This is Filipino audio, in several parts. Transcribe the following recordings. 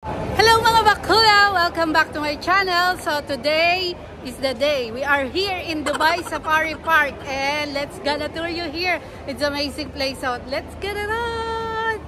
Hello mga bakula! Welcome back to my channel. So today is the day. We are here in Dubai Safari Park and let's gonna tour you here. It's an amazing place out. Let's get it on!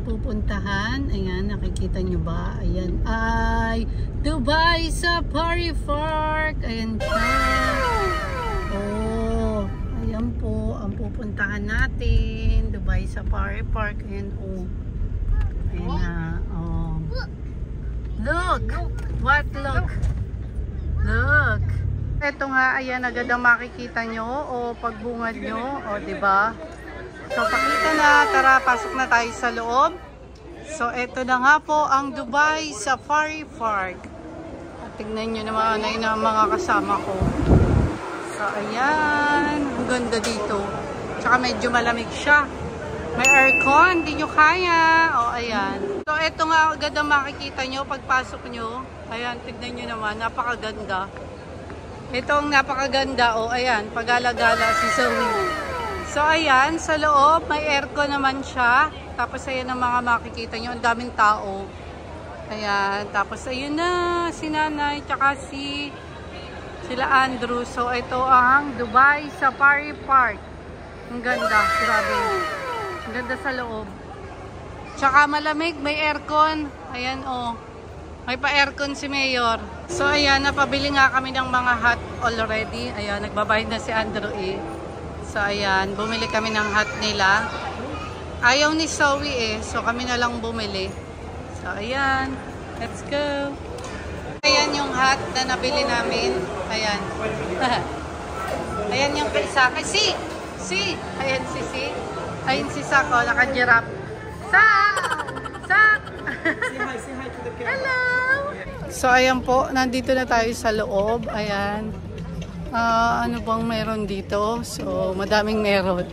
Pupuntahan. Ayan, nakikita nyo ba? Ayan ay Dubai Safari Park. Ayan siya. Oh, ayan po ang pupuntahan natin. Dubai Safari Park. Ayan oh. Ayan na. Oh. Look! What look? Look! Ito nga, ayan agad ang makikita nyo o pagbungad nyo. O, diba? So, pakita na. Tara, pasok na tayo sa loob. So, ito na nga po ang Dubai Safari Park. At tignan nyo naman na yun ang mga kasama ko. So, ayan. Ang ganda dito. Tsaka medyo malamig siya. May aircon. Hindi nyo kaya. O, ayan. So, ito nga agad ang makikita nyo pagpasok nyo. Ayan, tignan nyo naman. Napakaganda. Ito ang napakaganda. O, ayan. Pag-alagala si Zoe. So, ayan, sa loob, may aircon naman siya. Tapos, ayan ang mga makikita nyo. Ang daming tao. Ayan. Tapos, ayun na, si Nanay, tsaka sila Andrew. So, ito ang Dubai Safari Park. Ang ganda, grabe. Ang ganda sa loob. Tsaka malamig, may aircon. Ayan, oh. May pa-aircon si Mayor. So, ayan, napabili nga kami ng mga hat already. Ayan, nagbabayad na si Andrew eh. So, ayan. Bumili kami ng hat nila. Ayaw ni Zoe eh. So, kami na lang bumili. So, ayan. Let's go. Ayan yung hat na nabili namin. Ayan. Ayan yung kay Saka. Si! Ayan si Si. Ayan si Sako. Naka-giraffe. Sak! Say hi to the camera. Hello! So, ayan po. Nandito na tayo sa loob. Ayan. Ano bang meron dito? So, madaming meron.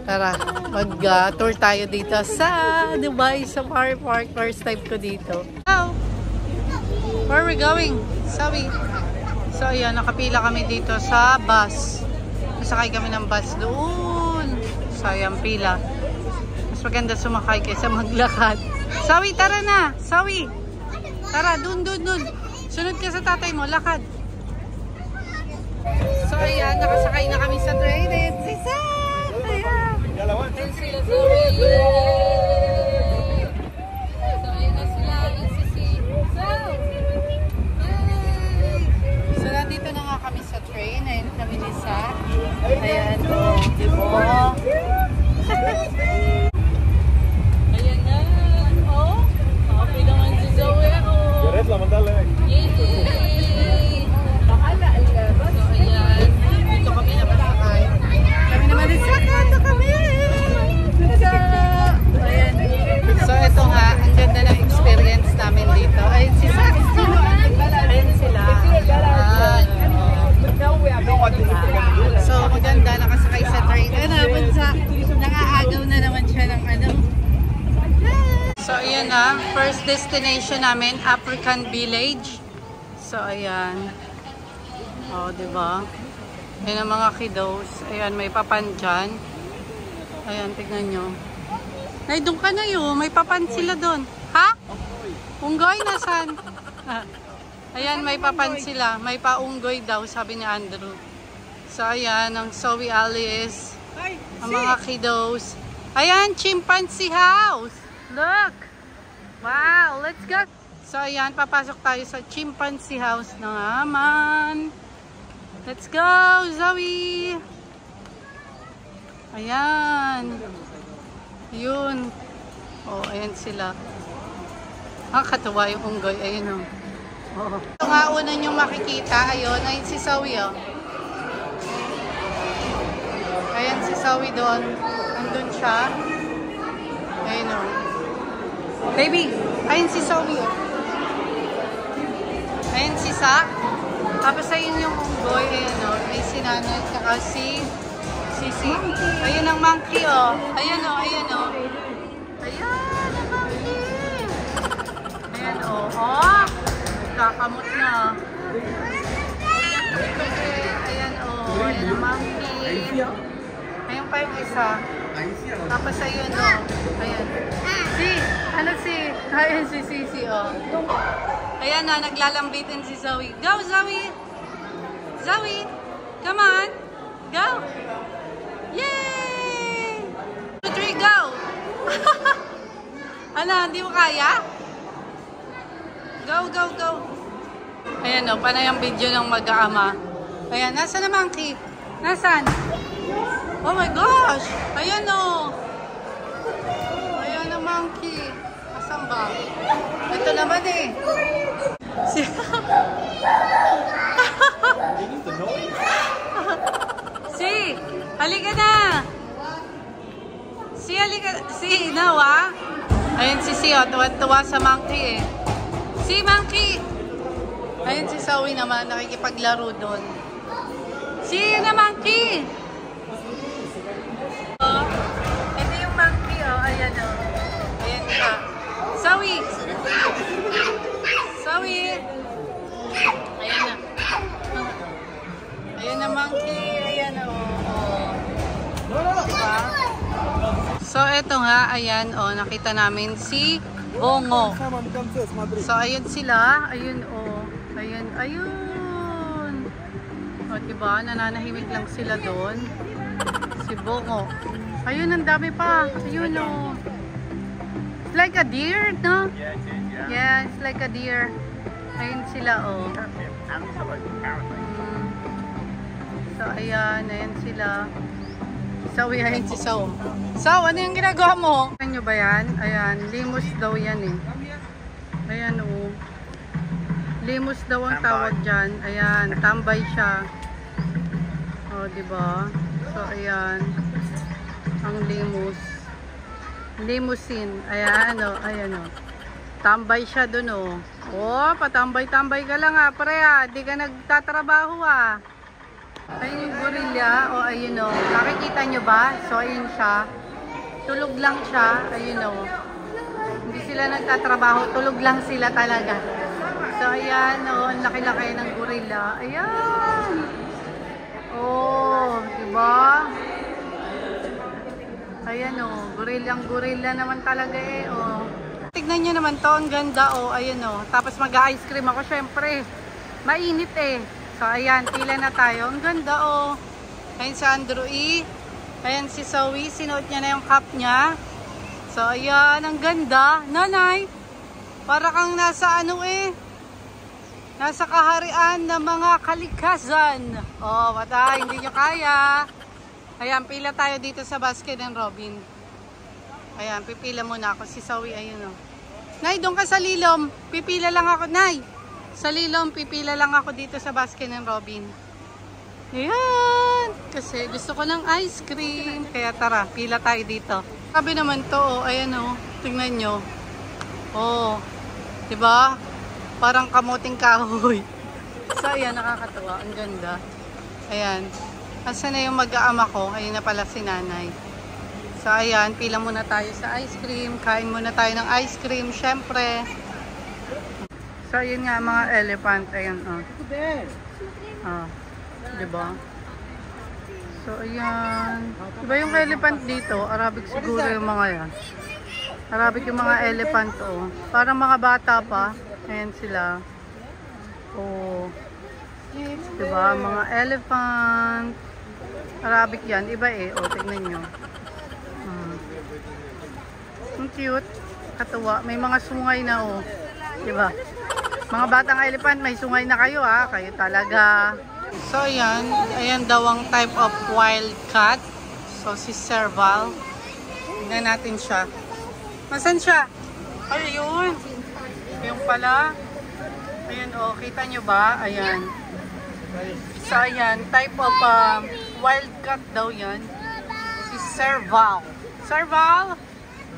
Tara, mag-tour tayo dito sa Dubai Safari Park. First time ko dito. Hello! Where are we going? Sabi. So, ayan, nakapila kami dito sa bus. Masakay kami ng bus doon. So, ayan, pila. Mas maganda sumakay kaysa maglakad. Sawi, tara na! Sawi! Tara, dun. Sunod ka sa tatay mo, lakad. So, ayan, nakasakay na kami sa train. Ayan, si Sam! Ayan. Ayan sila, Zoe. So, ayan na sila. Ayan si Sam. So, nandito na nga kami sa train. Ayan kami ni Sam. Ayan, oh, diba? Ayan na. Oh, happy naman si Zoe. Oh. Yay! So, ito nga, ang ganda ng experience namin dito. Ayun si Sax. Ayun sila. So, maganda. Nakasakay sa train. Nakaagaw na naman siya ng ano. So, ayan na. First destination namin, African Village. So, ayan. O, diba? Ayan ang mga kiddos. Ayan, may papan dyan. Ayan, tignan nyo. Ay, doon ka na yun. May papan sila doon. Ha? Unggoy, nasan? Ayan, may papan sila. May pa-unggoy daw, sabi ni Andrew. So, ayan, ang Zoe Alice. Ang mga kiddos. Ayan, chimpanzee house. Look! Wow, let's go! So, ayan, papasok tayo sa chimpanzee house na naman. Let's go, Zoe! Ayan. Yun. Oh, ayan sila. Katuwa yung unggoy. Ayun, oh. Oh. Ito nga una nyo makikita. Ayun, ayun si Zoe, oh. Ayan si Zoe doon. Andun siya. Ayun, oh. Baby, ayun si Zoe, oh. si Sak. Tapos ayun yung unggoy. Ayan o. May sinanay. Saka si Sisi. Ayun ang monkey o. Ayan o. Ayan o. Ayan ang monkey. Ayan o. Oh! Kakamot na. Ayan o. Ayan ang monkey. Ayun pa yung isa. Tapos ayun o. Ayan. Ano si? Ayan si Sisi o. Ayan na, naglalambitin si Zoe. Go, Zoe! Zoe! Come on! Go! Yay! 2, 3, go! Ano, hindi mo kaya? Go, go, go! Ayan o, panay ang video ng mag-aama. Ayan, nasaan na monkey? Nasaan? Oh my gosh! Ayan o! Ayan na monkey. Asan ba? Ito naman eh. Si, halika na. Si, Nawa. Ayun si Sio, tuwa sa monkey eh. Si monkey. Ayun si Zoe naman, nakikipaglaro doon. Si na monkey. Oh, ito yung monkey oh, ayan oh. Ayan siya. Zoe. Zoe. Ayan na. Ayan na monkey. Ayan o. Oh. Diba? So, eto nga. Ayan o. Oh, nakita namin si Bongo. So, ayun sila. Ayun o. Oh. Ayan. Ayun. O, oh, diba? Nananahimik lang sila doon. Si Bongo. Ayun, ang dami pa. Ayun o. Oh. It's like a deer, no? Yeah, it's like a deer. Ayun sila, oh. So, ayan. Ayan sila. So, ayan si Sao. Sao, ano yung ginagawa mo? Ayan nyo ba yan? Ayan. Limos daw yan, eh. Ayan, oh. Limos daw ang tawag dyan. Ayan. Tambay siya. Oh, diba? So, ayan. Ang limos. Limousine. Ayan, oh. Ayan, oh. Tambay siya dun, oh. Oh, patambay-tambay ka lang ah, pre ah. Di ka nagtatrabaho ah. Ayun yung gorilla. Oh, ayun oh. Nakikita nyo ba? So, ayun siya. Tulog lang siya. Ayun oh. Hindi sila nagtatrabaho. Tulog lang sila talaga. So, ayan oh. Ang laki-laki ng gorilla. Ayan. Oh, diba? Ayan oh. Gorilla naman talaga eh. Oh. Tignan nyo naman to, ang ganda oh, ayun oh. Tapos mag-ice cream ako, syempre. Mainit eh. So ayan, pila na tayo. Ang ganda oh. Ayun si Andrew E. Ayan si Zoe, sinuot niya na yung cap niya. So ayan, ang ganda. Nanay, para kang nasa ano eh. Nasa kaharian ng mga kalikasan. Oh, mata, hindi nyo kaya. Ayan, pila tayo dito sa Baskin and Robin. Ayan, pipila muna ako. Si Zoe, ayun o. Nay, doon ka sa Lilom. Pipila lang ako. Nay, sa Lilom, pipila lang ako dito sa Baskin and Robin. Ayan. Kasi gusto ko ng ice cream. Kaya tara, pila tayo dito. Sabi naman to, oh, ayan o. Tingnan nyo. Oh, diba? Parang kamuting kahoy. So, ayan, nakakatawa. Ang ganda. Ayan. Asa na yung mag-aama ko? Ayun na pala si nanay. So, ayan, pila muna tayo sa ice cream. Kain muna tayo ng ice cream, syempre. So, ayun nga, mga elephant. Ayan, oh. Oh, diba? So, ayan. Diba yung elephant dito? Arabic siguro yung mga yan. Arabic yung mga elephant, oh. Parang mga bata pa. Ayan sila. Oh. Diba? Mga elephant. Arabic yan. Iba eh. Oh, tignan nyo. Ang cute. Katuwa. May mga sungay na oh. Diba? Mga batang elephant, may sungay na kayo ha. Kayo talaga. So ayan. Ayan daw ang type of wild cat. So si Serval. Tignan natin siya. Masan siya? Ayun. Yung pala. Ayan oh. Kita nyo ba? Ayan. So ayan. Type of wild cat daw yan. Si Serval. Serval!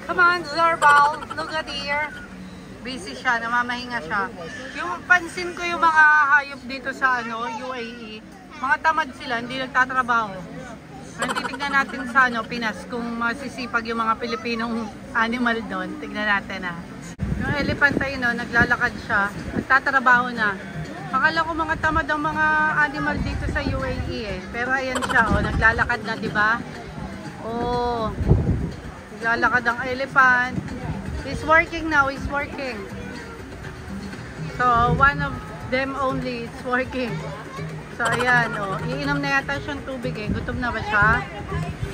Come on, Serval! Look at here. Busy siya, namamahinga siya. Yung pansin ko yung mga hayop dito sa ano, UAE, mga tamad sila, hindi nagtatrabaho. Titignan natin sa ano, Pinas kung masisipag yung mga Pilipinong animal doon. Tignan natin ha. Yung elephant ay no, naglalakad siya, nagtatrabaho na. Akala ko mga tamad ang mga animal dito sa UAE eh. Pero ayan siya, oh, naglalakad na, di ba? Oh, naglalakad ang elephant. He's working now, he's working. So, one of them only is working. So, ayan, oh. Iinom na yata siyang tubig eh. Gutom na ba siya?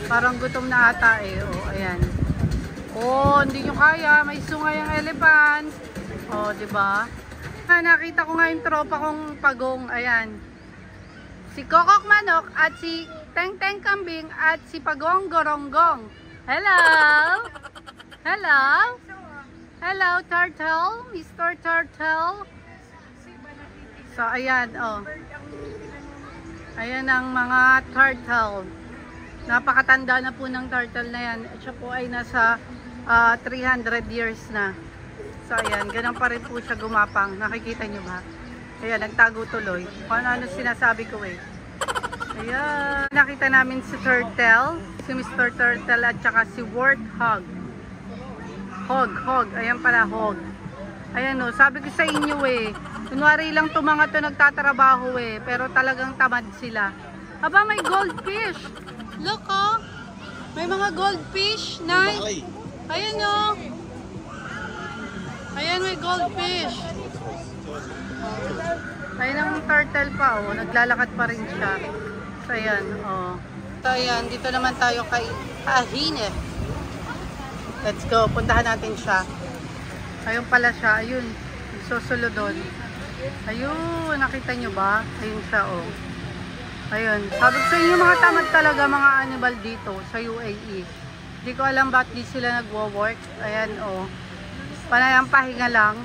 Parang gutom na ata eh. Oh, ayan. Oh, hindi nyo kaya. May sungay ang elephant. Oh, diba? Nakita ko nga yung tropa kong pagong. Ayan. Si Kokok Manok at si Teng Teng Kambing at si Pagong Goronggong. Hello! Hello! Hello, Turtle! Mr. Turtle! So, ayan, oh. Ayan ang mga turtle. Napakatanda na po ng turtle na yan. Siya po ay nasa 300 years na. So, ayan. Ganun pa rin po siya gumapang. Nakikita nyo ba? Ayan, nagtago tuloy. Kung ano sinasabi ko eh. Ayan. Nakita namin si Turtle. Si Mr. Turtle at saka si Warthog. Hog. Ayan pala, hog. Ayan o. Sabi ko sa inyo eh. Kunwari lang itong mga to nagtatrabaho eh. Pero talagang tamad sila. Aba, may goldfish. Look oh. May mga goldfish. Nice. Ayan oh. Ayan, may goldfish. Ayan ang turtle pa oh. Naglalakad pa rin siya. So ayan oh. So ayan, dito naman tayo kay Ahine. Let's go. Puntahan natin siya. Ayun pala siya. Ayun. Susulo doon. Ayun, nakita nyo ba? Ayun siya, oh. Ayun. Sabi ko sa inyo, mga tamad talaga mga animal dito sa UAE. Hindi ko alam ba't di sila nagwo-work. Ayan, oh. Panayang pahinga lang.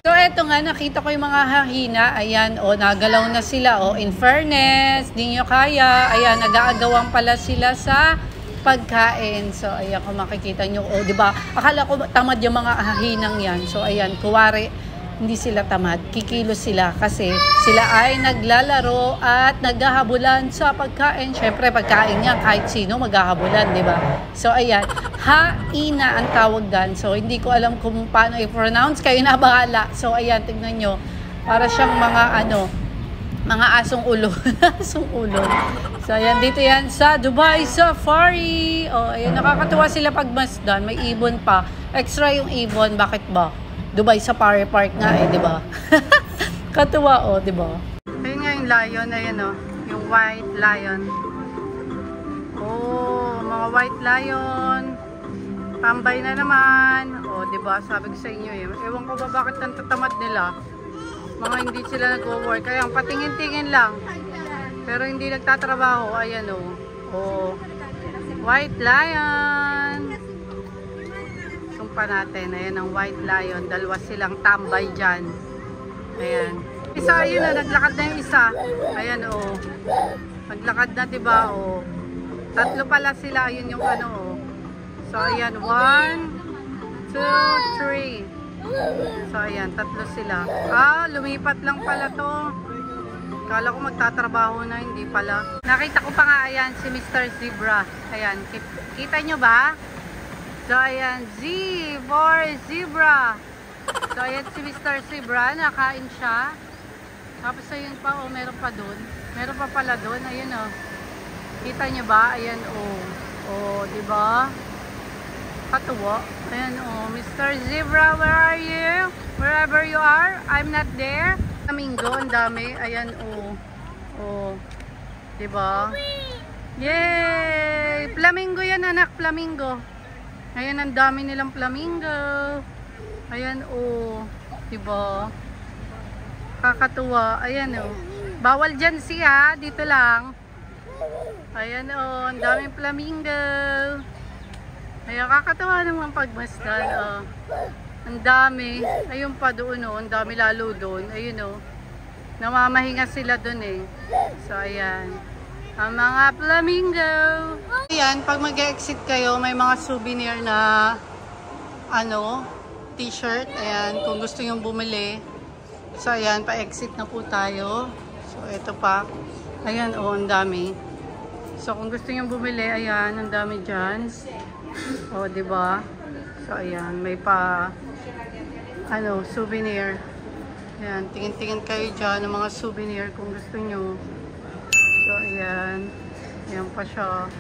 So, eto nga, nakita ko yung mga hahina. Ayan, oh, nagalaw na sila, oh. In fairness, di nyo kaya. Ayan, nag-aagawan pala sila sa pagkain. So, ayan, kung makikita nyo, oh, diba? Akala ko tamad yung mga hahinang yan. So, ayan, kuwari, hindi sila tamad. Kikilos sila kasi sila ay naglalaro at naghahabulan sa pagkain. Syempre, pagkain niya, kahit sino maghahabulan, di ba? So, ayan. Haina ang tawag dan. So, hindi ko alam kung paano i-pronounce. Kayo na bahala. So, ayan, tignan nyo. Para siyang mga, mga asong ulo. Asong ulo. So, ayan, dito yan sa Dubai Safari. O, ayan, nakakatuwa sila pagmasdan. May ibon pa. Extra yung ibon. Bakit ba? Dubai Safari Park nga eh, di ba? Katuwa oh, di ba? Ayun nga yung lion, ayan oh, yung white lion. Oh, mga white lion. Tambay na naman. Oh, di ba? Sabi ko sa inyo eh. Ewan ko ba bakit ang tatamad nila? Mga hindi sila nagwo-work. Kaya patingin-tingin lang. Pero hindi nagtatrabaho. Ayan oh. Oh, white lion. Pa natin. Ayan ang white lion. Dalawa silang tambay dyan. Ayan. Isa, ayun na. Naglakad na yung isa. Ayan, oh. Naglakad na, diba, oh. Tatlo pala sila. Ayun yung ano, oh. So, ayan. 1, 2, 3. So, ayan. Tatlo sila. Ah, lumipat lang pala to. Kala ko magtatrabaho na. Hindi pala. Nakita ko pa nga, ayan, si Mr. Zebra. Ayan. Kita nyo ba? So, ayan, Z for zebra. So, ayan si Mr. Zebra. Nakain siya. Tapos, ayun pa, oh, meron pa doon. Meron pa pala doon. Ayun, oh. Kita nyo ba? Ayan, oh. Oh, diba? Katuwa. Ayan, oh. Mr. Zebra, where are you? Wherever you are, I'm not there. Flamingo, ang dami. Ayan, oh. Oh. Diba? Yay! Flamingo yan, anak. Flamingo. Ayan, ang dami nilang flamingo. Ayan, oh. Diba? Kakatuwa. Ayan, oh. Bawal dyan siya. Dito lang. Ayan, oh. Ang daming flamingo. Ayan, kakatuwa naman pagmasdan, oh. Ang dami. Ayun pa doon, oh. Ang dami lalo doon. Ayun, oh. Namamahinga sila doon, eh. So, ayan. Ang mga flamingo. Ayan, pag mag-exit kayo, may mga souvenir na t-shirt. Ayan, kung gusto nyo bumili. So, ayan, pa-exit na po tayo. So, ito pa. Ayan, oh, ang dami. So, kung gusto nyo bumili, ayan, ang dami dyan. Oh, diba? So, ayan, may pa, ano, souvenir. Ayan, tingin-tingin kayo dyan ng mga souvenir kung gusto nyo. So, ayan. Ayan pa siya.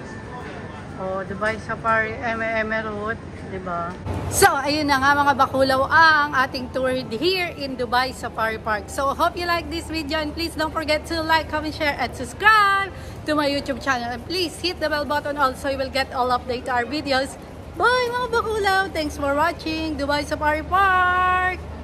Oh, Dubai Safari, Emerald, diba? So, ayun na nga mga bakulaw ang ating tour here in Dubai Safari Park. So, hope you like this video and please don't forget to like, comment, share, and subscribe to my YouTube channel. And please hit the bell button also, you will get all update our videos. Bye mga bakulaw! Thanks for watching Dubai Safari Park!